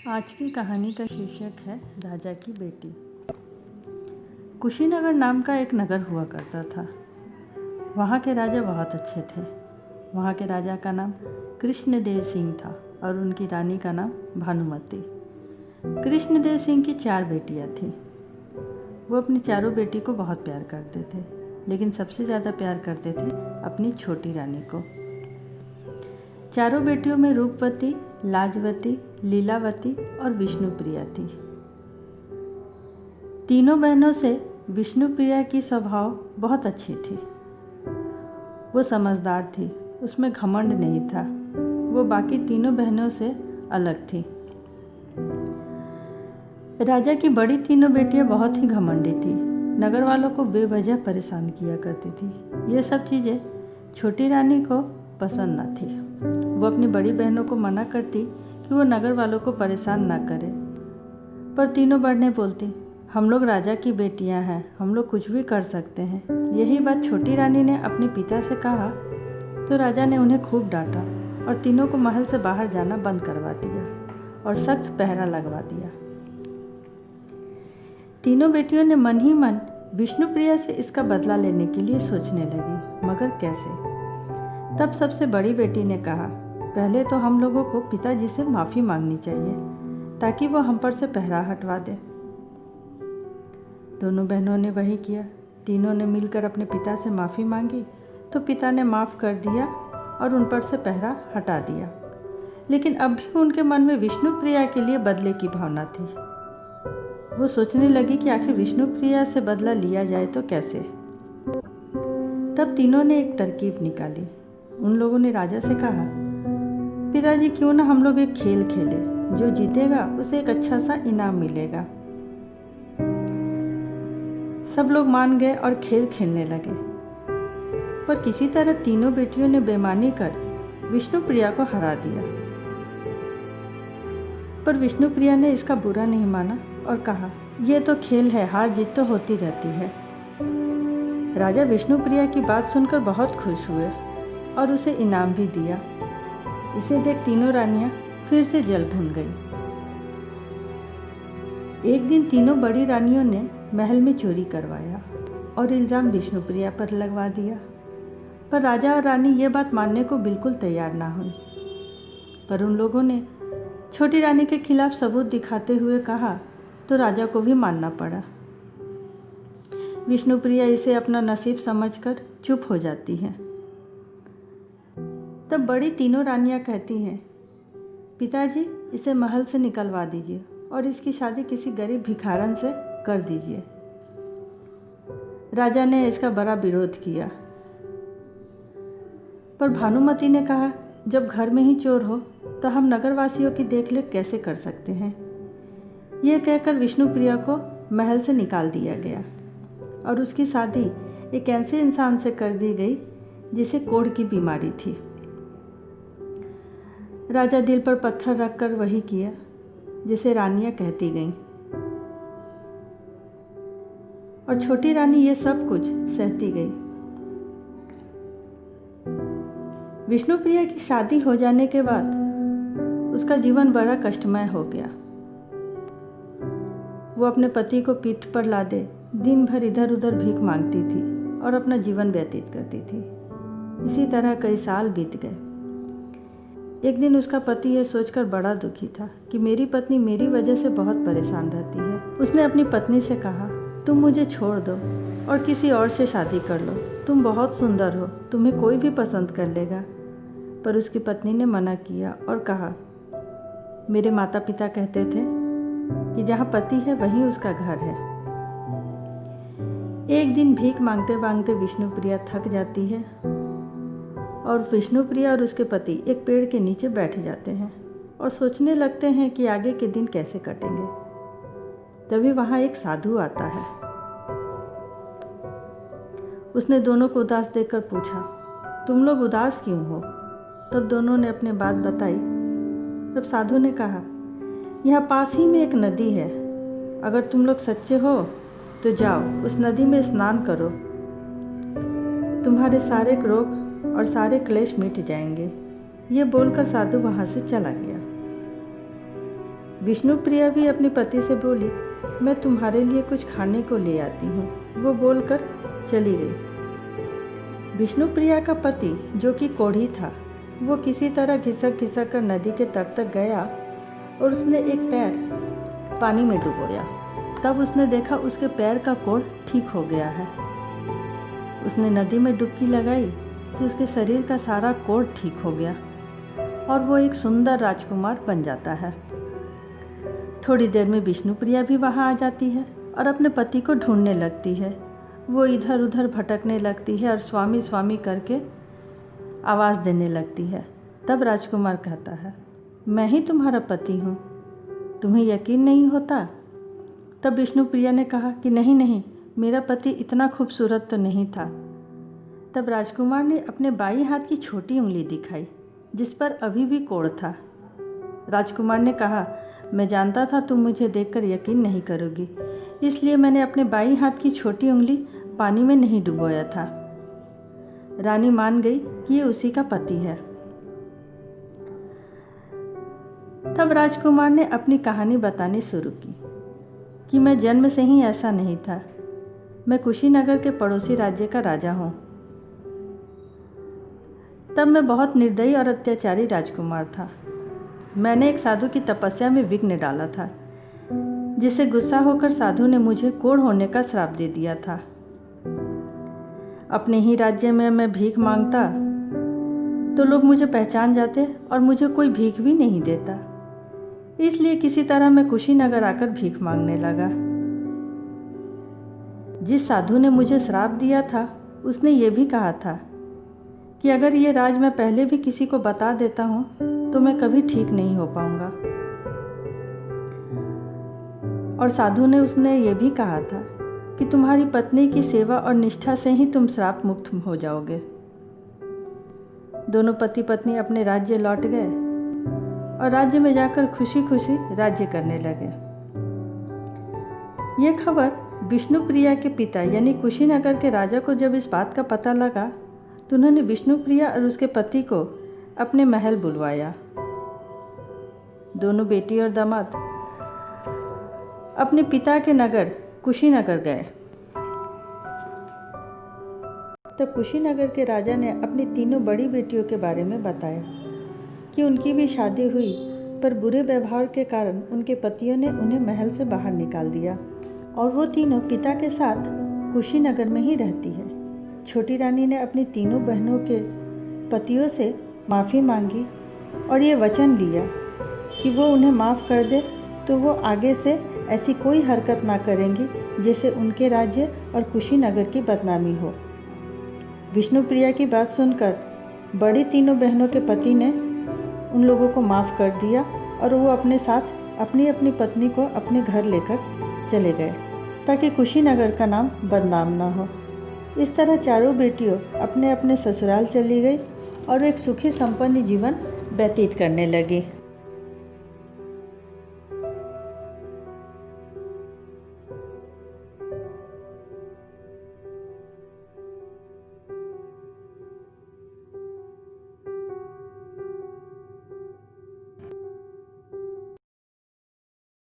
आज की कहानी का शीर्षक है राजा की बेटी। कुशीनगर नाम का एक नगर हुआ करता था। वहाँ के राजा बहुत अच्छे थे। वहाँ के राजा का नाम कृष्णदेव सिंह था और उनकी रानी का नाम भानुमती। कृष्णदेव सिंह की 4 बेटियाँ थीं। वो अपनी चारों बेटी को बहुत प्यार करते थे, लेकिन सबसे ज़्यादा प्यार करते थे अपनी छोटी रानी को। चारों बेटियों में रूपवती, लाजवती, लीलावती और विष्णुप्रिया थी। तीनों बहनों से विष्णुप्रिया की स्वभाव बहुत अच्छी थी। वो समझदार थी, उसमें घमंड नहीं था। वो बाकी तीनों बहनों से अलग थी। राजा की बड़ी तीनों बेटियां बहुत ही घमंडी थी। नगर वालों को बेवजह परेशान किया करती थी। ये सब चीज़ें छोटी रानी को पसंद न थी। वो अपनी बड़ी बहनों को मना करती कि वो नगर वालों को परेशान ना करे, पर तीनों बहनें बोलती, हम लोग राजा की बेटियां हैं, हम लोग कुछ भी कर सकते हैं। यही बात छोटी रानी ने अपने पिता से कहा तो राजा ने उन्हें खूब डांटा और तीनों को महल से बाहर जाना बंद करवा दिया और सख्त पहरा लगवा दिया। तीनों बेटियों ने मन ही मन विष्णुप्रिया से इसका बदला लेने के लिए सोचने लगी, मगर कैसे। तब सबसे बड़ी बेटी ने कहा, पहले तो हम लोगों को पिताजी से माफ़ी मांगनी चाहिए ताकि वो हम पर से पहरा हटवा दे। दोनों बहनों ने वही किया। तीनों ने मिलकर अपने पिता से माफ़ी मांगी तो पिता ने माफ़ कर दिया और उन पर से पहरा हटा दिया। लेकिन अब भी उनके मन में विष्णुप्रिया के लिए बदले की भावना थी। वो सोचने लगी कि आखिर विष्णुप्रिया से बदला लिया जाए तो कैसे। तब तीनों ने एक तरकीब निकाली। उन लोगों ने राजा से कहा, पिताजी क्यों ना हम लोग एक खेल खेले, जो जीतेगा उसे एक अच्छा सा इनाम मिलेगा। सब लोग मान गए और खेल खेलने लगे, पर किसी तरह तीनों बेटियों ने बेईमानी कर विष्णुप्रिया को हरा दिया। पर विष्णुप्रिया ने इसका बुरा नहीं माना और कहा, यह तो खेल है, हार जीत तो होती रहती है। राजा विष्णुप्रिया की बात सुनकर बहुत खुश हुए और उसे इनाम भी दिया। इसे देख तीनों रानियां फिर से जल भुन गई। एक दिन तीनों बड़ी रानियों ने महल में चोरी करवाया और इल्ज़ाम विष्णुप्रिया पर लगवा दिया। पर राजा और रानी ये बात मानने को बिल्कुल तैयार ना हुई। पर उन लोगों ने छोटी रानी के खिलाफ सबूत दिखाते हुए कहा तो राजा को भी मानना पड़ा। विष्णुप्रिया इसे अपना नसीब समझकर चुप हो जाती है। तब बड़ी तीनों रानियां कहती हैं, पिताजी इसे महल से निकलवा दीजिए और इसकी शादी किसी गरीब भिखारन से कर दीजिए। राजा ने इसका बड़ा विरोध किया, पर भानुमती ने कहा, जब घर में ही चोर हो तो हम नगरवासियों की देखरेख कैसे कर सकते हैं। यह कहकर विष्णुप्रिया को महल से निकाल दिया गया और उसकी शादी एक ऐसे इंसान से कर दी गई जिसे कोढ़ की बीमारी थी। राजा दिल पर पत्थर रखकर वही किया जिसे रानियां कहती गईं और छोटी रानी ये सब कुछ सहती गई। विष्णुप्रिया की शादी हो जाने के बाद उसका जीवन बड़ा कष्टमय हो गया। वो अपने पति को पीठ पर लादे दिन भर इधर उधर भीख मांगती थी और अपना जीवन व्यतीत करती थी। इसी तरह कई साल बीत गए। एक दिन उसका पति ये सोचकर बड़ा दुखी था कि मेरी पत्नी मेरी वजह से बहुत परेशान रहती है। उसने अपनी पत्नी से कहा, तुम मुझे छोड़ दो और किसी और से शादी कर लो। तुम बहुत सुंदर हो, तुम्हें कोई भी पसंद कर लेगा। पर उसकी पत्नी ने मना किया और कहा, मेरे माता पिता कहते थे कि जहाँ पति है वहीं उसका घर है। एक दिन भीख मांगते मांगते विष्णुप्रिया थक जाती है और विष्णुप्रिया और उसके पति एक पेड़ के नीचे बैठ जाते हैं और सोचने लगते हैं कि आगे के दिन कैसे कटेंगे। तभी वहाँ एक साधु आता है। उसने दोनों को उदास देखकर पूछा, तुम लोग उदास क्यों हो। तब दोनों ने अपनी बात बताई। तब साधु ने कहा, यहाँ पास ही में एक नदी है, अगर तुम लोग सच्चे हो तो जाओ उस नदी में स्नान करो, तुम्हारे सारे रोग और सारे क्लेश मिट जाएंगे। ये बोलकर साधु वहाँ से चला गया। विष्णुप्रिया भी अपने पति से बोली, मैं तुम्हारे लिए कुछ खाने को ले आती हूँ। वो बोलकर चली गई। विष्णुप्रिया का पति, जो कि कोढ़ी था, वो किसी तरह घिसक घिसक कर नदी के तट तक गया और उसने एक पैर पानी में डुबोया। तब उसने देखा उसके पैर का कोढ़ ठीक हो गया है। उसने नदी में डुबकी लगाई तो उसके शरीर का सारा कोढ़ ठीक हो गया और वो एक सुंदर राजकुमार बन जाता है। थोड़ी देर में विष्णुप्रिया भी वहाँ आ जाती है और अपने पति को ढूंढने लगती है। वो इधर उधर भटकने लगती है और स्वामी स्वामी करके आवाज़ देने लगती है। तब राजकुमार कहता है, मैं ही तुम्हारा पति हूँ, तुम्हें यकीन नहीं होता? तब विष्णुप्रिया ने कहा कि नहीं नहीं, मेरा पति इतना खूबसूरत तो नहीं था। तब राजकुमार ने अपने बाईं हाथ की छोटी उंगली दिखाई जिस पर अभी भी कोढ़ था। राजकुमार ने कहा, मैं जानता था तुम मुझे देखकर यकीन नहीं करोगी, इसलिए मैंने अपने बाईं हाथ की छोटी उंगली पानी में नहीं डुबोया था। रानी मान गई कि ये उसी का पति है। तब राजकुमार ने अपनी कहानी बतानी शुरू की कि मैं जन्म से ही ऐसा नहीं था। मैं कुशीनगर के पड़ोसी राज्य का राजा हूँ। तब मैं बहुत निर्दयी और अत्याचारी राजकुमार था। मैंने एक साधु की तपस्या में विघ्न डाला था, जिससे गुस्सा होकर साधु ने मुझे कोढ़ होने का श्राप दे दिया था। अपने ही राज्य में मैं भीख मांगता तो लोग मुझे पहचान जाते और मुझे कोई भीख भी नहीं देता। इसलिए किसी तरह मैं कुशीनगर आकर भीख मांगने लगा। जिस साधु ने मुझे श्राप दिया था उसने ये भी कहा था कि अगर ये राज मैं पहले भी किसी को बता देता हूँ तो मैं कभी ठीक नहीं हो पाऊंगा। और साधु ने उसने ये भी कहा था कि तुम्हारी पत्नी की सेवा और निष्ठा से ही तुम श्राप मुक्त हो जाओगे। दोनों पति पत्नी अपने राज्य लौट गए और राज्य में जाकर खुशी खुशी राज्य करने लगे। ये खबर विष्णुप्रिया के पिता यानी कुशीनगर के राजा को जब इस बात का पता लगा तो उन्होंने विष्णुप्रिया और उसके पति को अपने महल बुलवाया। दोनों बेटी और दामाद अपने पिता के नगर कुशीनगर गए। तब कुशीनगर के राजा ने अपनी तीनों बड़ी बेटियों के बारे में बताया कि उनकी भी शादी हुई, पर बुरे व्यवहार के कारण उनके पतियों ने उन्हें महल से बाहर निकाल दिया और वो तीनों पिता के साथ कुशीनगर में ही रहती है। छोटी रानी ने अपनी तीनों बहनों के पतियों से माफ़ी मांगी और ये वचन लिया कि वो उन्हें माफ़ कर दे तो वो आगे से ऐसी कोई हरकत ना करेंगी जिससे उनके राज्य और कुशीनगर की बदनामी हो। विष्णुप्रिया की बात सुनकर बड़ी तीनों बहनों के पति ने उन लोगों को माफ़ कर दिया और वो अपने साथ अपनी अपनी पत्नी को अपने घर लेकर चले गए ताकि कुशीनगर का नाम बदनाम ना हो। इस तरह चारों बेटियों अपने अपने ससुराल चली गई और एक सुखी संपन्न जीवन व्यतीत करने लगी।